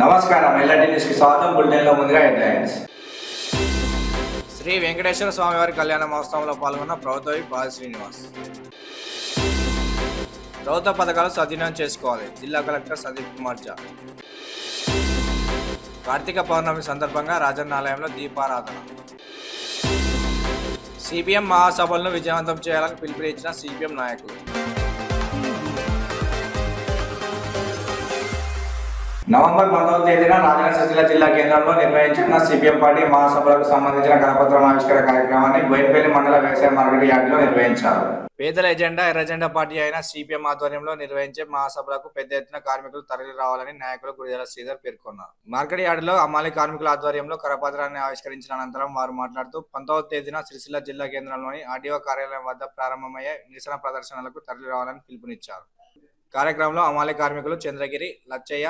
నమస్కారం ఎల్ఆర్టీ న్యూస్కి స్వాగతం. బులెటిన్లో ముందుగా హెడ్లైన్స్. శ్రీ వెంకటేశ్వర స్వామివారి కళ్యాణ మహోత్సవంలో పాల్గొన్న ప్రభుత్వ బాల శ్రీనివాస్. ప్రభుత్వ పథకాలు సద్వినియోగం చేసుకోవాలి, జిల్లా కలెక్టర్ సందీప్ కుమార్ ఝా. కార్తీక పౌర్ణమి సందర్భంగా రాజన్న ఆలయంలో దీపారాధన. సిపిఎం మహాసభలను విజయవంతం చేయాలని పిలుపునిచ్చిన సిపిఎం నాయకులు. నవంబర్ 19వ తేదీన రాజన్న సిరిసిల్ల జిల్లా కేంద్రంలో నిర్వహించిన సిపిఎం పార్టీ మహాసభలకు సంబంధించిన కరపత్రం ఆవిష్కరణ కార్యక్రమాన్ని బోయినపల్లి మండల వ్యవసాయ మార్కెట్ యార్డులో నిర్వహించారు. పేదల ఎజెండా ఎర్రజెండా పార్టీ అయిన సిపిఎం ఆధ్వర్యంలో నిర్వహించే మహాసభలకు పెద్ద ఎత్తున కార్మికులు తరలి రావాలని నాయకులు గుడిదల శ్రీధర్ పేర్కొన్నారు. మార్కెట్ యార్డులో అమ్మాలి కార్మికుల ఆధ్వర్యంలో కరపత్రాన్ని ఆవిష్కరించిన అనంతరం వారు మాట్లాడుతూ 19వ తేదీన సిరిసిల్ల జిల్లా కేంద్రంలోని ఆర్డీఓ కార్యాలయం వద్ద ప్రారంభమయ్యే నిరసన ప్రదర్శనలకు తరలి రావాలని పిలుపునిచ్చారు. కార్యక్రమంలో అమ్మాలి కార్మికులు చంద్రగిరి లచ్చయ్య,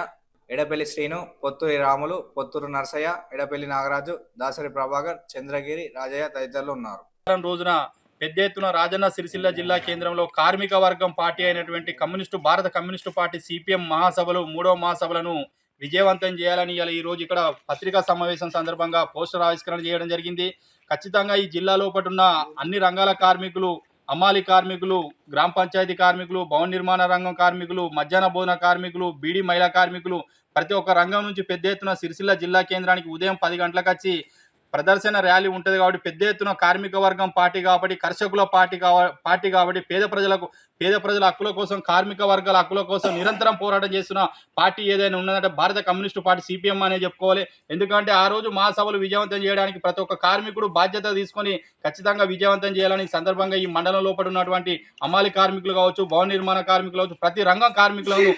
ఎడపల్లి శ్రీను, పొత్తూరి రాములు, పొత్తూరు నర్సయ్య, ఎడపల్లి నాగరాజు, దాసరి ప్రభాకర్, చంద్రగిరి రాజయ్య తదితరులు ఉన్నారు. రోజున పెద్ద ఎత్తున రాజన్న సిరిసిల్ల జిల్లా కేంద్రంలో కార్మిక వర్గం పార్టీ అయినటువంటి భారత కమ్యూనిస్టు పార్టీ సిపిఎం మహాసభలు 3వ మహాసభలను విజయవంతం చేయాలని ఈ రోజు ఇక్కడ పత్రికా సమావేశం సందర్భంగా పోస్టర్ ఆవిష్కరణ చేయడం జరిగింది. ఖచ్చితంగా ఈ జిల్లాలో ఉన్న అన్ని రంగాల కార్మికులు, అమ్మాలి కార్మికులు, గ్రామ పంచాయతీ కార్మికులు, భవన నిర్మాణ రంగం కార్మికులు, మధ్యాహ్న భోజన కార్మికులు, బీడీ మహిళా కార్మికులు ప్రతి ఒక్క రంగం నుంచి పెద్ద ఎత్తున సిరిసిల్ల జిల్లా కేంద్రానికి ఉదయం 10 గంటలకు వచ్చి ప్రదర్శన ర్యాలీ ఉంటుంది. కాబట్టి పెద్ద ఎత్తున కార్మిక వర్గం పార్టీ కాబట్టి, కర్షకుల పార్టీ కాబట్టి, పేద ప్రజల హక్కుల కోసం, కార్మిక వర్గాల హక్కుల కోసం నిరంతరం పోరాటం చేస్తున్న పార్టీ ఏదైనా ఉన్నదంటే భారత కమ్యూనిస్టు పార్టీ సిపిఎం అనే చెప్పుకోవాలి. ఎందుకంటే ఆ రోజు మహాసభలు విజయవంతం చేయడానికి ప్రతి ఒక్క కార్మికుడు బాధ్యత తీసుకొని ఖచ్చితంగా విజయవంతం చేయాలని సందర్భంగా ఈ మండలం లోపల ఉన్నటువంటి అమ్మాలి కార్మికులు కావచ్చు, భవన నిర్మాణ కార్మికులు కావచ్చు, ప్రతి రంగం కార్మికులను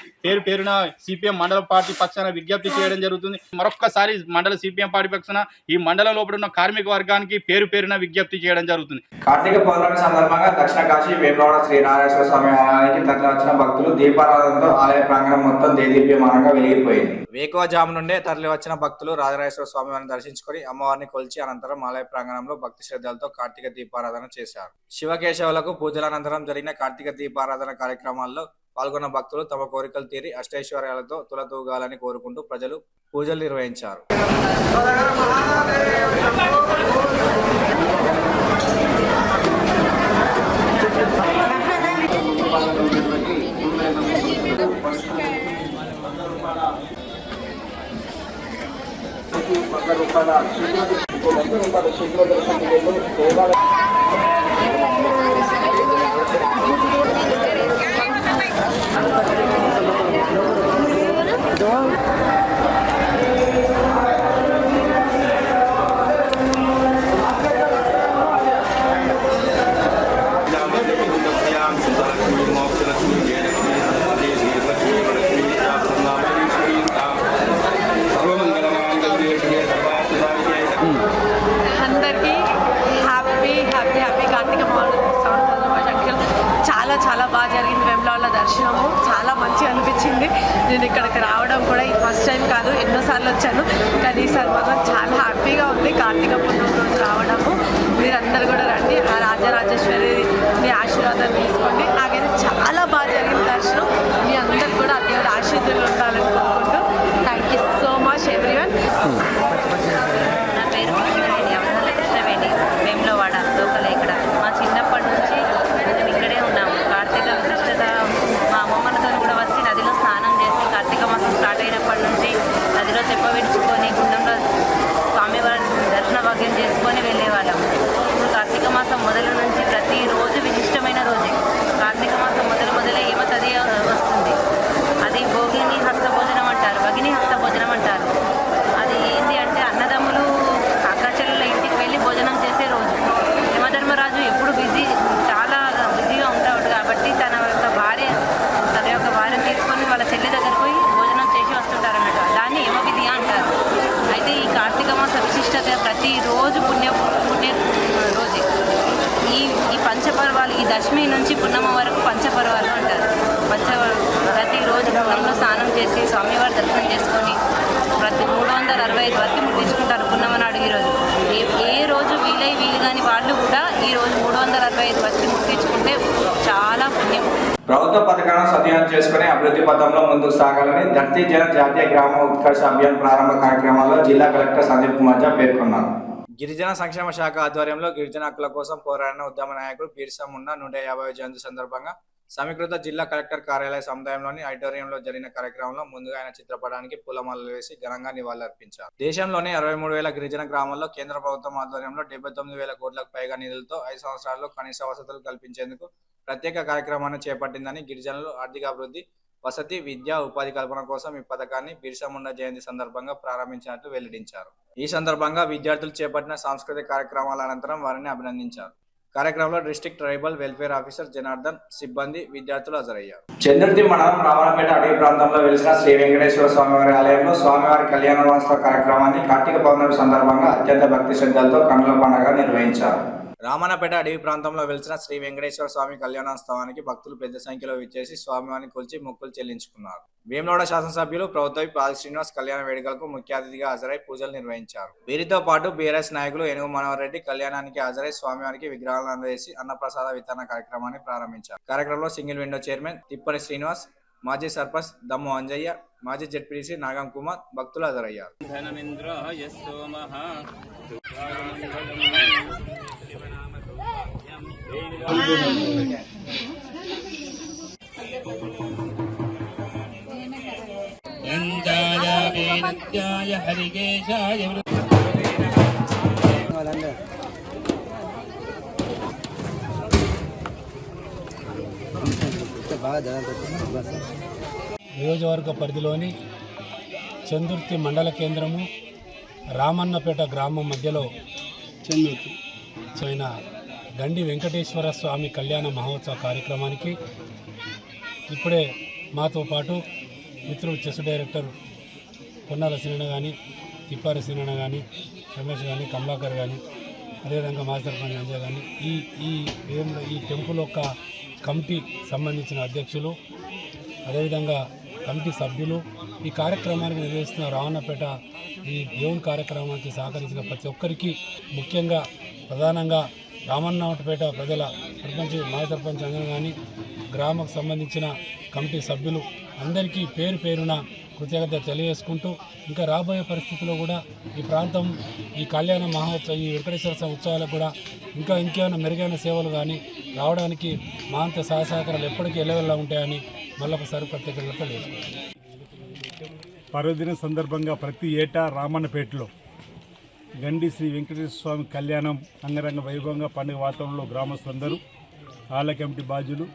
పేరున సిపిఎం మండల పార్టీ పక్షాన విజ్ఞప్తి చేయడం జరుగుతుంది. మరొక్కసారి మండల సిపిఎం పార్టీ పక్షాన ఈ మండలంలో ఉన్న కార్మిక వర్గానికి పేరున విజ్ఞప్తి చేయడం జరుగుతుంది. కార్తీక పౌర్ణమి సందర్భంగా దక్షిణ కాశీ వేములవాడ శ్రీ నారాయణేశ్వర స్వామి ఆలయానికి తరలి వచ్చిన భక్తులు దీపారాధనతో ఆలయ ప్రాంగణం మొత్తం దేదీప్యమానంగా వెలిగిపోయింది. వేకువజాము నుండే తరలి వచ్చిన భక్తులు రాజరాజేశ్వర స్వామి వారిని దర్శించుకొని అమ్మవారిని కొలిచి అనంతరం ఆలయ ప్రాంగణంలో భక్తి శ్రద్ధలతో కార్తీక దీపారాధన చేశారు. శివకేశవులకు పూజల అనంతరం జరిగిన కార్తీక దీపారాధన కార్యక్రమాల్లో పాల్గొన్న భక్తులు తమ కోరికలు తీరి అష్టైశ్వర్యాలతో తులతూగాలని కోరుకుంటూ ప్రజలు పూజలు నిర్వహించారు. చాలా బాగా జరిగింది. వేములవాడ దర్శనము చాలా మంచిగా అనిపించింది. నేను ఇక్కడికి రావడం కూడా ఇది ఫస్ట్ టైం కాదు, ఎన్నోసార్లు వచ్చాను. కానీ ఈసారి మాత్రం చాలా హ్యాపీగా ఉంది కార్తీక పౌర్ణమి రోజు రావడము. మీరందరూ కూడా రండి, ఆ రాజరాజేశ్వరిని ఆశీర్వాదం తీసుకోండి. నాకైతే చాలా బాగా జరిగింది దర్శనం. మీ అందరు కూడా దేవుడి ఆశీర్వాదాలు ఉండాలని కోరుకుంటూ thank you so much everyone. నా పేరు కృష్ణవేణి, వేములవాడ లోకల్. ఇక్కడ మా చిన్నప్పటి నుంచి మేము ఇక్కడే ఉన్నాము. కార్తీక విశిష్టత మా అమ్మమ్మలతో కూడా వచ్చి నదిలో స్నానం చేసి కార్తీక మాసం స్టార్ట్ అయినప్పటి నుంచి నదిలో తెప్ప విడుచుకొని గుండంలో స్వామివారి దర్శన భాగ్యం చేసుకొని వెళ్ళేవాళ్ళం. ఇప్పుడు కార్తీక మాసం మొదలు నుంచి ప్రతిరోజు విశిష్టమైన రోజే. కార్తీక మాసం మొదలే ఏమతది వస్తుంది. అది భోగిని హస్తభోజనం అంటారు, భగిని హస్తభోజనం అంటారు. అది ఏంటి అంటే అన్నదమ్ములు అక్కచెల్లెల ఇంటికి వెళ్ళి భోజనం చేసే రోజు. యమధర్మరాజు ఎప్పుడు చాలా బిజీగా ఉంటాడు కాబట్టి తన యొక్క భార్యను తీసుకొని వాళ్ళ చెల్లి దగ్గరకు పోయి భోజనం చేసి వస్తుంటారన్నమాట. దాన్ని యమవిధి అంటారు. అయితే ఈ కార్తీక మాస విశిష్టత ప్రతిరోజు పుణ్య రోజే. ఈ పంచపర్వాలు, ఈ దశమి నుంచి పున్నమ వరకు పంచపర్వాలు అంటారు. ప్రతిరోజు పున్నంలో స్నానం చేసి స్వామివారి దర్శనం చేసుకొని ప్రతి 365 వరకు ముట్టించుకుంటారు పున్నమ నాడు. ఈరోజు ఏ రోజు వీలు కాని వాళ్ళు కూడా ఈరోజు 365 వరకు ముట్టించుకుంటే చాలా పుణ్యం. ప్రభుత్వ పథకాలను సద్వినియోగం చేసుకుని అభివృద్ధి పథంలో ముందుకు సాగాలని ధర్తీ జన జాతీయ గ్రామ ఉత్కర్ష అభియాన్ ప్రారంభ కార్యక్రమాల్లో జిల్లా కలెక్టర్ సందీప్ కుమార్ ఝా పేర్కొన్నారు. గిరిజన సంక్షేమ శాఖ ఆధ్వర్యంలో గిరిజన హక్కుల కోసం పోరాడిన ఉద్యమ నాయకుడు బిర్సా ముండా 150వ జయంతి సందర్భంగా సమీకృత జిల్లా కలెక్టర్ కార్యాలయ సముదాయంలోని ఆడిటోరియంలో జరిగిన కార్యక్రమంలో ముందుగా ఆయన చిత్రపటానికి పూలమాలలు వేసి ఘనంగా నివాళులర్పించారు. దేశంలోని 63,000 గిరిజన గ్రామాల్లో కేంద్ర ప్రభుత్వం ఆధ్వర్యంలో 79,000 కోట్లకు పైగా నిధులతో 5 సంవత్సరాల్లో కనీస వసతులు కల్పించేందుకు ప్రత్యేక కార్యక్రమాన్ని చేపట్టిందని, గిరిజనులు ఆర్థికాభివృద్ధి, వసతి, విద్య, ఉపాధి కల్పన కోసం ఈ పథకాన్ని బిర్సా ముండా జయంతి సందర్భంగా ప్రారంభించినట్లు వెల్లడించారు. ఈ సందర్భంగా విద్యార్థులు చేపట్టిన సాంస్కృతిక కార్యక్రమాల అనంతరం వారిని అభినందించారు. కార్యక్రమంలో district tribal welfare officer Janardhan, సిబ్బంది, విద్యార్థులు హాజరయ్యారు. చంద్రుతి మండలం రావణపేట అడవి ప్రాంతంలో వెలిసిన శ్రీ వెంకటేశ్వర స్వామివారి ఆలయంలో స్వామివారి కళ్యాణోత్సవ కార్యక్రమాన్ని కార్తీక పౌర్ణమి సందర్భంగా అత్యంత భక్తి శ్రద్ధలతో కన్నుల పండుగ నిర్వహించారు. రామన్నపేట అడవి ప్రాంతంలో వెలిసిన శ్రీ వెంకటేశ్వర స్వామి కళ్యాణోత్సవానికి భక్తులు పెద్ద సంఖ్యలో విచ్చేసి స్వామివారిని కొలిచి మొక్కులు చెల్లించుకున్నారు. వేములవాడ శాసనసభ్యులు ప్రభుత్వ పాది శ్రీనివాస్ కళ్యాణ వేడుకలకు ముఖ్య అతిథిగా హాజరై పూజలు నిర్వహించారు. వీరితో పాటు బీఆర్ఎస్ నాయకులు ఏనుగు మనోహర్ రెడ్డి కళ్యాణానికి హాజరై స్వామివారికి విగ్రహాలను అందజేసి అన్నప్రసాద వితరణ కార్యక్రమాన్ని ప్రారంభించారు. కార్యక్రమంలో సింగిల్ విండో చైర్మన్ తిప్పని శ్రీనివాస్, మాజీ సర్పంచ్ దమ్ము అంజయ్య, మాజీ జెడ్పీటీసీ నాగం కుమార్ భక్తులు హాజరయ్యారు. నియోజకవర్గ పరిధిలోని చందుర్తి మండల కేంద్రము రామన్నపేట గ్రామం మధ్యలో అయిన గండి వెంకటేశ్వర స్వామి కళ్యాణ మహోత్సవ కార్యక్రమానికి ఇప్పుడే మాతో పాటు మిత్రులు చెస్ డైరెక్టర్ పొన్నాల సినన్న కానీ, తిప్పారి సినన్న కానీ, రమేష్ కానీ, కమలాకర్ కానీ, అదేవిధంగా మాస్టర్ పని అంజయ్ కానీ ఈ టెంపుల్ యొక్క కమిటీ సంబంధించిన అధ్యక్షులు, అదేవిధంగా కమిటీ సభ్యులు, ఈ కార్యక్రమానికి నిర్వహిస్తున్న రావణపేట ఈ దేవుని కార్యక్రమానికి సహకరించిన ప్రతి ఒక్కరికి, ముఖ్యంగా ప్రధానంగా రామన్నపేట ప్రజల సర్పంచ్, మాజీ సర్పంచ్ అందరూ కానీ, గ్రామకు సంబంధించిన కమిటీ సభ్యులు అందరికీ పేరు పేరున కృతజ్ఞత తెలియజేసుకుంటూ, ఇంకా రాబోయే పరిస్థితుల్లో కూడా ఈ ప్రాంతం ఈ కళ్యాణ మహోత్సవం, ఈ వెంకటేశ్వర స్వామి ఉత్సవాలకు కూడా ఇంకేమైనా మెరుగైన సేవలు కానీ రావడానికి మా అంత సహసహకారాలు ఎప్పటికీ ఎల్లవెల్లా ఉంటాయని మళ్ళొకసారి ప్రత్యేకంగా తెలియజేసుకుంటాం. పర్వదిన సందర్భంగా ప్రతి ఏటా రామన్నపేటలో గండి శ్రీ వెంకటేశ్వర స్వామి కళ్యాణం అంగరంగ వైభవంగా పండుగ వాతావరణంలో గ్రామస్తులందరూ, ఆలయ కమిటీ బాధ్యులు,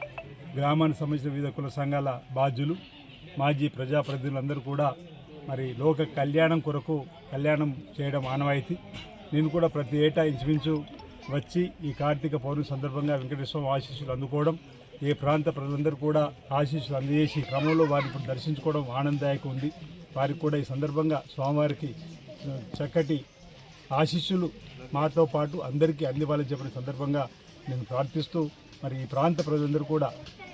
గ్రామానికి సంబంధించిన వివిధ కుల సంఘాల బాధ్యులు, మాజీ ప్రజాప్రతినిధులందరూ కూడా మరి లోక కళ్యాణం కొరకు కళ్యాణం చేయడం ఆనవాయితీ. నేను కూడా ప్రతి ఏటా ఇంచుమించు వచ్చి ఈ కార్తీక పౌర్ణమి సందర్భంగా వెంకటేశ్వర స్వామి ఆశీస్సులు అందుకోవడం, ఏ ప్రాంత ప్రజలందరూ కూడా ఆశీస్సులు అందజేసి క్రమంలో వారిని దర్శించుకోవడం ఆనందదాయకం ఉంది. వారికి కూడా ఈ సందర్భంగా స్వామివారికి చక్కటి ఆశీస్సులు మాతో పాటు అందరికీ అందివ్వాలని చెప్పిన సందర్భంగా నేను ప్రార్థిస్తూ, మరి ఈ ప్రాంత ప్రజలందరూ కూడా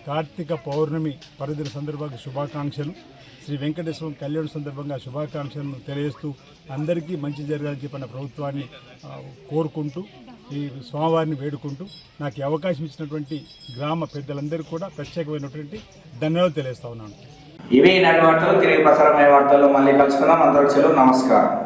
కార్తీక పౌర్ణమి పర్వదిన సందర్భంగా శుభాకాంక్షలు, శ్రీ వెంకటేశ్వరం కళ్యాణ సందర్భంగా శుభాకాంక్షలను తెలియజేస్తూ అందరికీ మంచి జరగాలని చెప్పిన ప్రభుత్వాన్ని కోరుకుంటూ, ఈ స్వామివారిని వేడుకుంటూ నాకు ఈ అవకాశం ఇచ్చినటువంటి గ్రామ పెద్దలందరికీ కూడా ప్రత్యేకమైనటువంటి ధన్యవాదాలు తెలియజేస్తా ఉన్నాను. ఇవి ఈనాటి వార్తలు. తిరిగి ప్రసారమయ్యే వార్తల్లో మళ్ళీ కలుసుకుందాం. అందరికీ సెలవు. నమస్కారం.